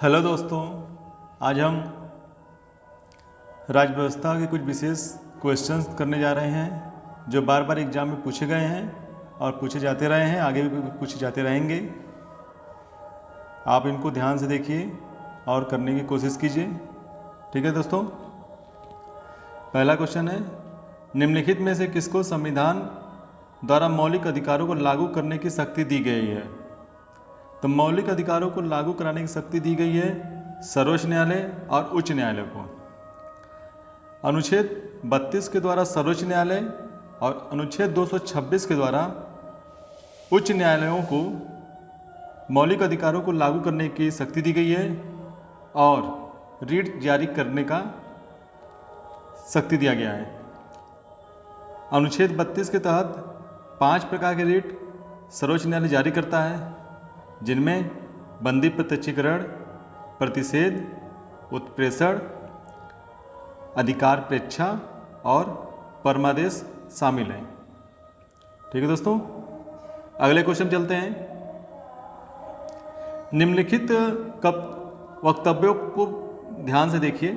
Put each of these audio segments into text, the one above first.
Hello दोस्तों, आज हम राज्य व्यवस्था के कुछ विशेष क्वेश्चंस करने जा रहे हैं जो बार बार एग्जाम में पूछे गए हैं और पूछे जाते रहे हैं, आगे भी पूछे जाते रहेंगे। आप इनको ध्यान से देखिए और करने की कोशिश कीजिए। ठीक है दोस्तों, पहला क्वेश्चन है, निम्नलिखित में से किसको संविधान द्वारा मौलिक अधिकारों को लागू करने की शक्ति दी गई है? तो मौलिक अधिकारों को लागू कराने की शक्ति दी गई है सर्वोच्च न्यायालय और उच्च न्यायालय को। अनुच्छेद 32 के द्वारा सर्वोच्च न्यायालय और अनुच्छेद 226 के द्वारा उच्च न्यायालयों को मौलिक अधिकारों को लागू करने की शक्ति दी गई है और रीट जारी करने का शक्ति दिया गया है। अनुच्छेद 32 के तहत 5 प्रकार के रीट सर्वोच्च न्यायालय जारी करता है, जिनमें बंदी प्रत्यक्षीकरण, प्रतिषेध, उत्प्रेषण, अधिकार प्रेक्षा और परमादेश शामिल हैं। ठीक है दोस्तों, अगले क्वेश्चन चलते हैं। निम्नलिखित वक्तव्यों को ध्यान से देखिए।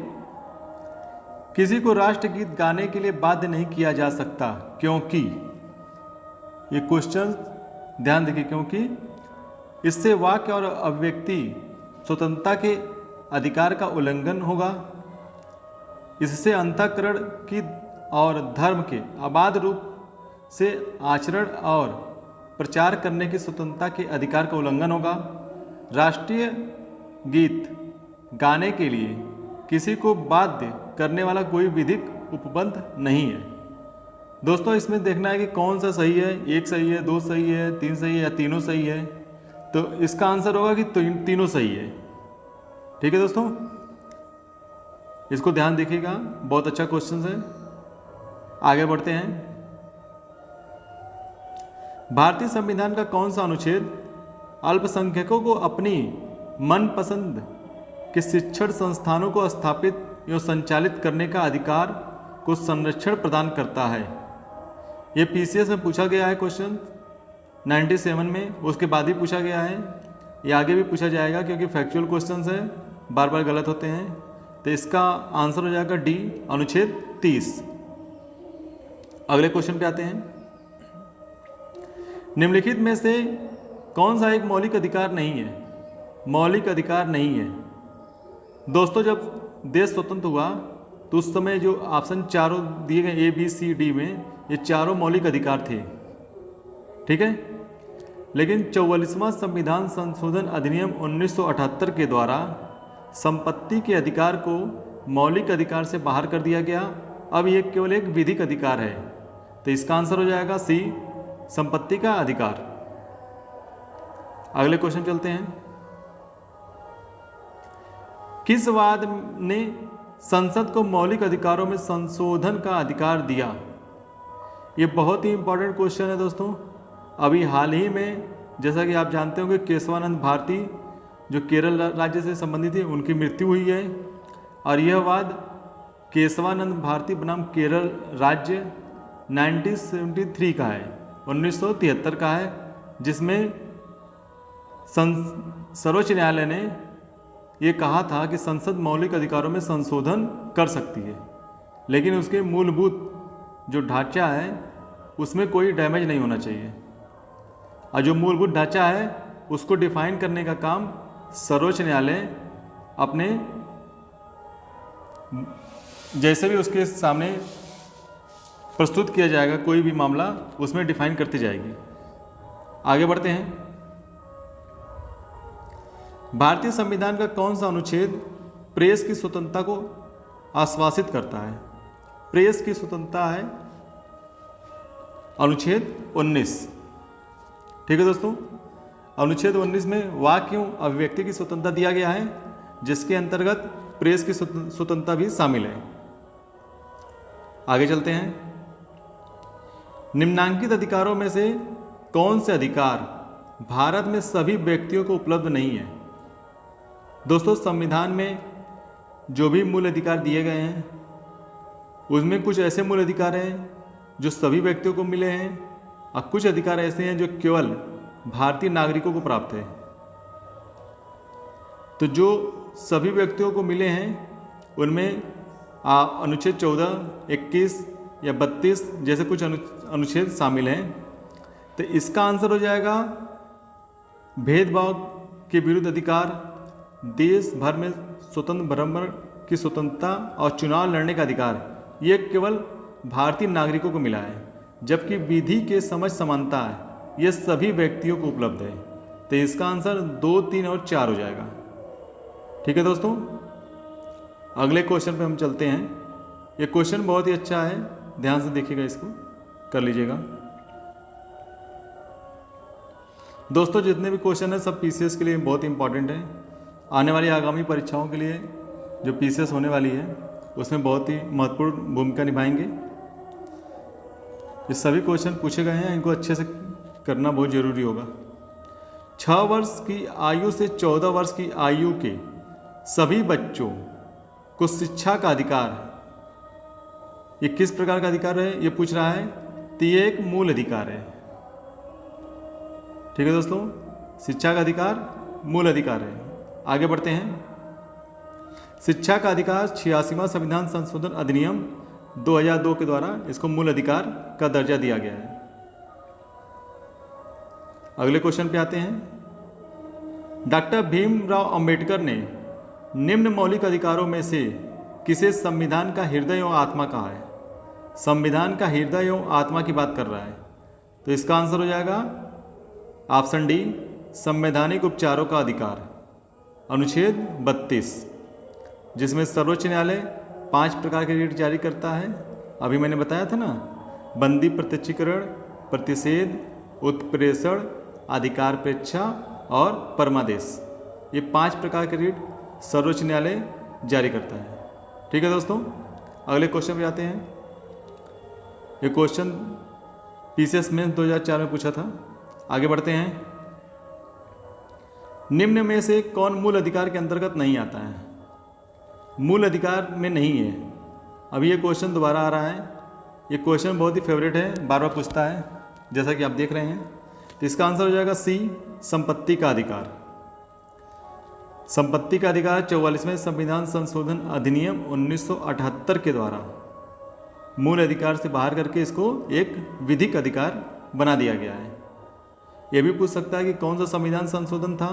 किसी को राष्ट्रगीत गाने के लिए बाध्य नहीं किया जा सकता क्योंकि, ये क्वेश्चन ध्यान देखिए, क्योंकि इससे वाक्य और अभिव्यक्ति स्वतंत्रता के अधिकार का उल्लंघन होगा। इससे अंतःकरण की और धर्म के अबाध रूप से आचरण और प्रचार करने की स्वतंत्रता के अधिकार का उल्लंघन होगा। राष्ट्रीय गीत गाने के लिए किसी को बाध्य करने वाला कोई विधिक उपबंध नहीं है। दोस्तों, इसमें देखना है कि कौन सा सही है, 1 सही है, 2 सही है, 3 सही है या तीनों सही है। तो इसका आंसर होगा कि तीनों सही है। ठीक है दोस्तों, इसको ध्यान देखिएगा, बहुत अच्छा क्वेश्चन है। आगे बढ़ते हैं। भारतीय संविधान का कौन सा अनुच्छेद अल्पसंख्यकों को अपनी मनपसंद के शिक्षण संस्थानों को स्थापित एवं संचालित करने का अधिकार को संरक्षण प्रदान करता है? ये पीसीएस में पूछा गया है क्वेश्चन 97 में, उसके बाद ही पूछा गया है। ये आगे भी पूछा जाएगा क्योंकि फैक्चुअल क्वेश्चंस है, बार बार गलत होते हैं। तो इसका आंसर हो जाएगा डी, अनुच्छेद 30। अगले क्वेश्चन पे आते हैं। निम्नलिखित में से कौन सा एक मौलिक अधिकार नहीं है? मौलिक अधिकार नहीं है दोस्तों, जब देश स्वतंत्र हुआ तो उस समय जो ऑप्शन चारों दिए गए ABCD में, ये चारों मौलिक अधिकार थे। ठीक है, लेकिन 44वां संविधान संशोधन अधिनियम 1978 के द्वारा संपत्ति के अधिकार को मौलिक अधिकार से बाहर कर दिया गया। अब ये केवल एक विधिक अधिकार है। तो इसका आंसर हो जाएगा सी, संपत्ति का अधिकार। अगले क्वेश्चन चलते हैं। किस वाद ने संसद को मौलिक अधिकारों में संशोधन का अधिकार दिया? ये बहुत ही इंपॉर्टेंट क्वेश्चन है दोस्तों। अभी हाल ही में, जैसा कि आप जानते होंगे, केशवानंद भारती जो केरल राज्य से संबंधित है, उनकी मृत्यु हुई है। और यह वाद केशवानंद भारती बनाम केरल राज्य 1973 का है, 1973 का है, जिसमें सर्वोच्च न्यायालय ने ये कहा था कि संसद मौलिक अधिकारों में संशोधन कर सकती है, लेकिन उसके मूलभूत जो ढांचा है उसमें कोई डैमेज नहीं होना चाहिए। और जो मूलभूत ढांचा है उसको डिफाइन करने का काम सर्वोच्च न्यायालय अपने जैसे भी उसके सामने प्रस्तुत किया जाएगा कोई भी मामला, उसमें डिफाइन करती जाएगी। आगे बढ़ते हैं। भारतीय संविधान का कौन सा अनुच्छेद प्रेस की स्वतंत्रता को आश्वासित करता है? प्रेस की स्वतंत्रता है अनुच्छेद 19। ठीक है दोस्तों, अनुच्छेद 19 में वाक्य एवं अभिव्यक्ति की स्वतंत्रता दिया गया है, जिसके अंतर्गत प्रेस की स्वतंत्रता भी शामिल है। आगे चलते हैं। निम्नांकित अधिकारों में से कौन से अधिकार भारत में सभी व्यक्तियों को उपलब्ध नहीं है? दोस्तों, संविधान में जो भी मूल अधिकार दिए गए हैं उसमें कुछ ऐसे मूल अधिकार हैं जो सभी व्यक्तियों को मिले हैं और कुछ अधिकार ऐसे हैं जो केवल भारतीय नागरिकों को प्राप्त है। तो जो सभी व्यक्तियों को मिले हैं उनमें अनुच्छेद 14, 21 या 32 जैसे कुछ अनुच्छेद शामिल हैं। तो इसका आंसर हो जाएगा भेदभाव के विरुद्ध अधिकार, देश भर में स्वतंत्र भ्रमण की स्वतंत्रता और चुनाव लड़ने का अधिकार, ये केवल भारतीय नागरिकों को मिला है, जबकि विधि के समझ समानता है ये सभी व्यक्तियों को उपलब्ध है। तो इसका आंसर 2, 3 और 4 हो जाएगा। ठीक है दोस्तों, अगले क्वेश्चन पे हम चलते हैं। ये क्वेश्चन बहुत ही अच्छा है, ध्यान से देखिएगा, इसको कर लीजिएगा। दोस्तों जितने भी क्वेश्चन हैं सब पीसीएस के लिए बहुत इंपॉर्टेंट है। आने वाली आगामी परीक्षाओं के लिए जो पीसीएस होने वाली है उसमें बहुत ही महत्वपूर्ण भूमिका निभाएंगे। ये सभी क्वेश्चन पूछे गए हैं, इनको अच्छे से करना बहुत ज़रूरी होगा। 6 वर्ष की आयु से 14 वर्ष की आयु के सभी बच्चों को शिक्षा का अधिकार, ये किस प्रकार का अधिकार है ये पूछ रहा है। तो ये एक मूल अधिकार है। ठीक है दोस्तों, शिक्षा का अधिकार मूल अधिकार है। आगे बढ़ते हैं। शिक्षा का अधिकार 86वां संविधान संशोधन अधिनियम 2002 के द्वारा इसको मूल अधिकार का दर्जा दिया गया है। अगले क्वेश्चन पे आते हैं। डॉक्टर भीमराव अंबेडकर ने निम्न मौलिक अधिकारों में से किसे संविधान का हृदय एवं आत्मा कहा है? संविधान का हृदय एवं आत्मा की बात कर रहा है, तो इसका आंसर हो जाएगा ऑप्शन डी, संवैधानिक उपचारों का अधिकार, अनुच्छेद 32, जिसमें सर्वोच्च न्यायालय 5 प्रकार के रिट जारी करता है। अभी मैंने बताया था ना, बंदी प्रत्यक्षीकरण, प्रतिषेध, उत्प्रेषण, अधिकार प्रेक्षा और परमादेश, ये 5 प्रकार के रिट सर्वोच्च न्यायालय जारी करता है। ठीक है दोस्तों, अगले क्वेश्चन पे आते हैं। ये क्वेश्चन पीसीएस में 2004 में पूछा था। आगे बढ़ते हैं। निम्न में से कौन मूल अधिकार के अंतर्गत नहीं आता है? मूल अधिकार में नहीं है। अभी ये क्वेश्चन दोबारा आ रहा है। ये क्वेश्चन बहुत ही फेवरेट है, बार बार पूछता है, जैसा कि आप देख रहे हैं। तो इसका आंसर हो जाएगा सी, संपत्ति का अधिकार। संपत्ति का अधिकार 44वें संविधान संशोधन अधिनियम 1978 के द्वारा मूल अधिकार से बाहर करके इसको एक विधिक अधिकार बना दिया गया है। यह भी पूछ सकता है कि कौन सा संविधान संशोधन था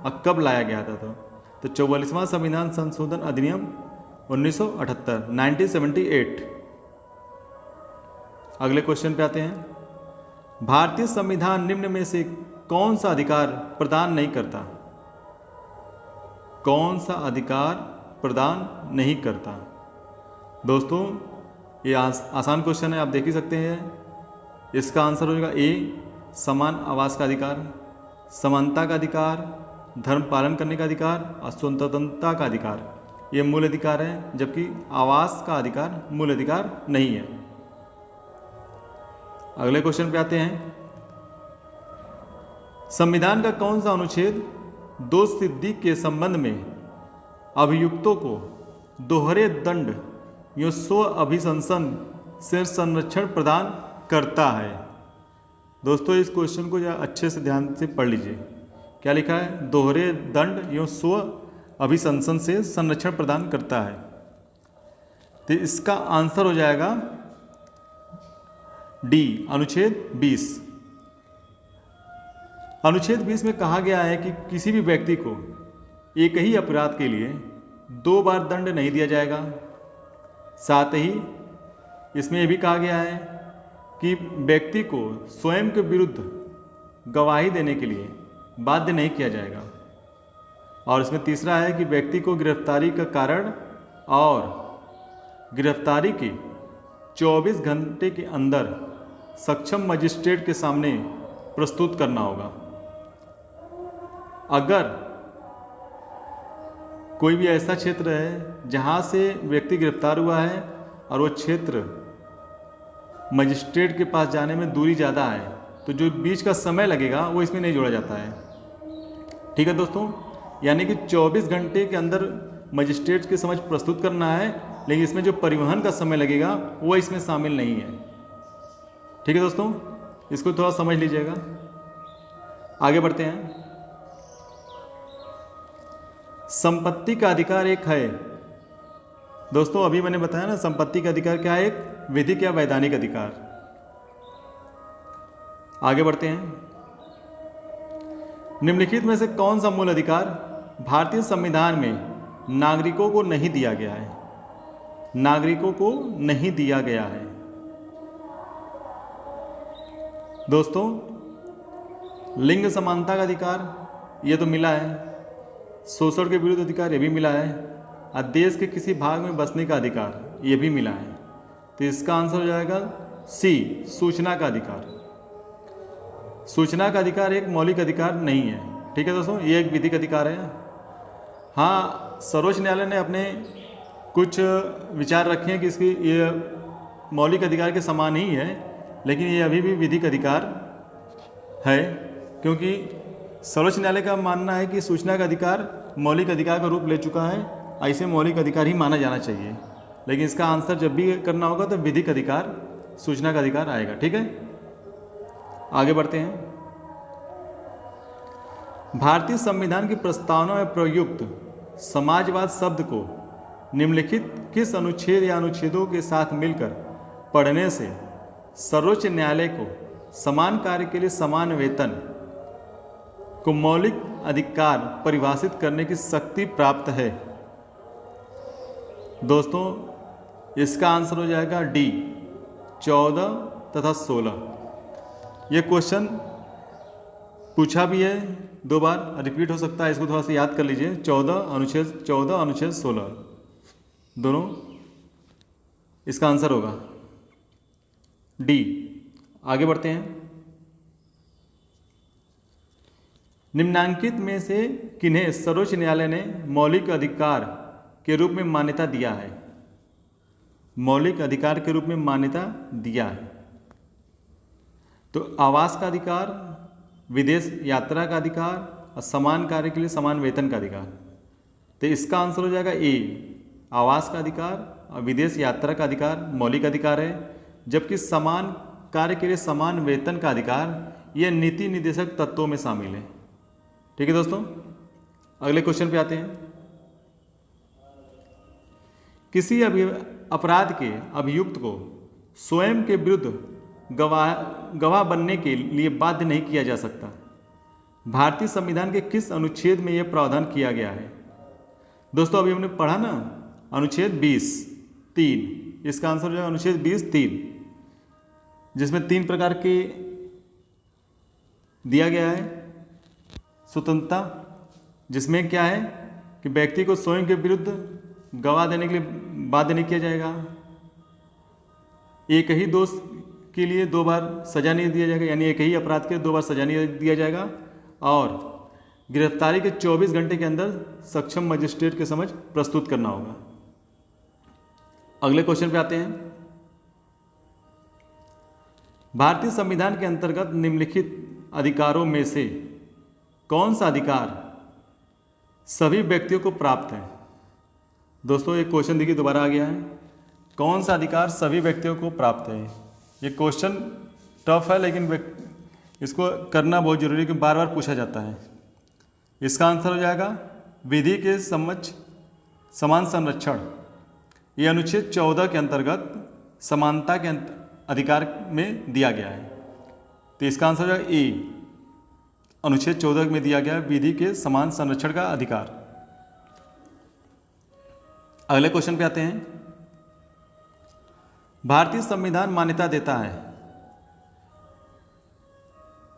और कब लाया गया था। तो 44वां संविधान संशोधन अधिनियम 1978, 1978। अगले क्वेश्चन पे आते हैं। भारतीय संविधान निम्न में से कौन सा अधिकार प्रदान नहीं करता? कौन सा अधिकार प्रदान नहीं करता? दोस्तों ये आसान क्वेश्चन है, आप देख ही सकते हैं। इसका आंसर हो जाएगा ए, समान आवास का अधिकार, समानता का अधिकार, धर्म पालन करने का अधिकार और स्वतंत्रता का अधिकार, ये मूल अधिकार है, जबकि आवास का अधिकार मूल अधिकार नहीं है। अगले क्वेश्चन पे आते हैं। संविधान का कौन सा अनुच्छेद दोष सिद्धि के संबंध में अभियुक्तों को दोहरे दंड या स्व अभिशंसन से संरक्षण प्रदान करता है? दोस्तों इस क्वेश्चन को अच्छे से ध्यान से पढ़ लीजिए। क्या लिखा है? दोहरे दंड या स्व अभिशंसन से संरक्षण प्रदान करता है। तो इसका आंसर हो जाएगा डी, अनुच्छेद 20। अनुच्छेद 20 में कहा गया है कि किसी भी व्यक्ति को एक ही अपराध के लिए 2 बार दंड नहीं दिया जाएगा। साथ ही इसमें यह भी कहा गया है कि व्यक्ति को स्वयं के विरुद्ध गवाही देने के लिए बाध्य नहीं किया जाएगा। और इसमें तीसरा है कि व्यक्ति को गिरफ्तारी का कारण और गिरफ्तारी के 24 घंटे के अंदर सक्षम मजिस्ट्रेट के सामने प्रस्तुत करना होगा। अगर कोई भी ऐसा क्षेत्र है जहां से व्यक्ति गिरफ्तार हुआ है और वो क्षेत्र मजिस्ट्रेट के पास जाने में दूरी ज़्यादा है, तो जो बीच का समय लगेगा वो इसमें नहीं जोड़ा जाता है। ठीक है दोस्तों, यानी कि 24 घंटे के अंदर मजिस्ट्रेट के समझ प्रस्तुत करना है, लेकिन इसमें जो परिवहन का समय लगेगा वो इसमें शामिल नहीं है। ठीक है दोस्तों, इसको थोड़ा समझ लीजिएगा। आगे बढ़ते हैं। संपत्ति का अधिकार एक है। दोस्तों अभी मैंने बताया ना, संपत्ति का अधिकार क्या है, एक विधिक या वैधानिक अधिकार। आगे बढ़ते हैं। निम्नलिखित में से कौन सा मूल अधिकार भारतीय संविधान में नागरिकों को नहीं दिया गया है? नागरिकों को नहीं दिया गया है। दोस्तों लिंग समानता का अधिकार ये तो मिला है, शोषण के विरुद्ध अधिकार ये भी मिला है, और देश के किसी भाग में बसने का अधिकार ये भी मिला है। तो इसका आंसर हो जाएगा सी, सूचना का अधिकार। सूचना का अधिकार एक मौलिक अधिकार नहीं है, ठीक है दोस्तों, ये एक विधिक अधिकार है। हाँ, सर्वोच्च न्यायालय ने अपने कुछ विचार रखे हैं कि इसकी ये मौलिक अधिकार के समान ही है, लेकिन ये अभी भी विधिक अधिकार है, क्योंकि सर्वोच्च न्यायालय का मानना है कि सूचना का अधिकार मौलिक अधिकार का रूप ले चुका है, ऐसे मौलिक अधिकार ही माना जाना चाहिए। लेकिन इसका आंसर जब भी करना होगा तो विधिक अधिकार, सूचना का अधिकार आएगा, ठीक है। आगे बढ़ते हैं। भारतीय संविधान की प्रस्तावना में प्रयुक्त समाजवाद शब्द को निम्नलिखित किस अनुच्छेद या अनुच्छेदों के साथ मिलकर पढ़ने से सर्वोच्च न्यायालय को समान कार्य के लिए समान वेतन को मौलिक अधिकार परिभाषित करने की शक्ति प्राप्त है? दोस्तों इसका आंसर हो जाएगा डी, 14 तथा 16। ये क्वेश्चन पूछा भी है, 2 बार रिपीट हो सकता है, इसको थोड़ा सा याद कर लीजिए। 14 अनुच्छेद 16 दोनों इसका आंसर होगा डी। आगे बढ़ते हैं। निम्नांकित में से किन्हें सर्वोच्च न्यायालय ने मौलिक अधिकार के रूप में मान्यता दिया है? मौलिक अधिकार के रूप में मान्यता दिया है तो आवास का अधिकार, विदेश यात्रा का अधिकार और समान कार्य के लिए समान वेतन का अधिकार। तो इसका आंसर हो जाएगा ए, आवास का अधिकार और विदेश यात्रा का अधिकार मौलिक अधिकार है, जबकि समान कार्य के लिए समान वेतन का अधिकार यह नीति निर्देशक तत्वों में शामिल है। ठीक है दोस्तों, अगले क्वेश्चन पे आते हैं। किसी अपराध के अभियुक्त को स्वयं के विरुद्ध गवाह बनने के लिए बाध्य नहीं किया जा सकता। भारतीय संविधान के किस अनुच्छेद में यह प्रावधान किया गया है? दोस्तों अभी हमने पढ़ा ना, अनुच्छेद 20(3), इसका आंसर हो जाएगा अनुच्छेद 20(3), जिसमें 3 प्रकार के दिया गया है। स्वतंत्रता, जिसमें क्या है कि व्यक्ति को स्वयं के विरुद्ध गवाह देने के लिए बाध्य नहीं किया जाएगा। एक ही दोष के लिए 2 बार सजा नहीं दिया जाएगा, यानी एक ही अपराध के 2 बार सजा नहीं दिया जाएगा। और गिरफ्तारी के 24 घंटे के अंदर सक्षम मजिस्ट्रेट के समक्ष प्रस्तुत करना होगा। अगले क्वेश्चन पे आते हैं। भारतीय संविधान के अंतर्गत निम्नलिखित अधिकारों में से कौन सा अधिकार सभी व्यक्तियों को प्राप्त है? दोस्तों एक क्वेश्चन देखिए दोबारा आ गया है, कौन सा अधिकार सभी व्यक्तियों को प्राप्त है? ये क्वेश्चन टफ है, लेकिन इसको करना बहुत जरूरी है क्योंकि बार बार पूछा जाता है। इसका आंसर हो जाएगा विधि के समक्ष समान संरक्षण। ये अनुच्छेद 14 के अंतर्गत समानता के अधिकार में दिया गया है। तो इसका आंसर हो जाएगा ए, अनुच्छेद 14 में दिया गया है विधि के समान संरक्षण का अधिकार। अगले क्वेश्चन पे आते हैं। भारतीय संविधान मान्यता देता है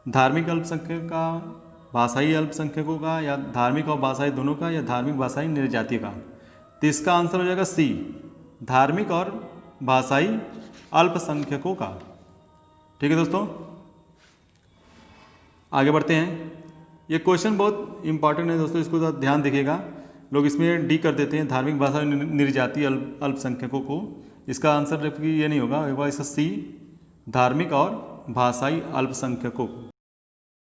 धार्मिक अल्पसंख्यकों का, भाषाई अल्पसंख्यकों का, या धार्मिक और भाषाई दोनों का, या धार्मिक भाषाई निर्जातीय का? तो इसका आंसर हो जाएगा सी, धार्मिक और भाषाई अल्पसंख्यकों का। ठीक है दोस्तों, आगे बढ़ते हैं। ये क्वेश्चन बहुत इंपॉर्टेंट है दोस्तों, इसको ध्यान देखिएगा। लोग इसमें डी कर देते हैं, धार्मिक भाषा निर्जातीय अल्पसंख्यकों को। इसका आंसर जबकि ये नहीं होगा, इसका सी, धार्मिक और भाषाई अल्पसंख्यकों को।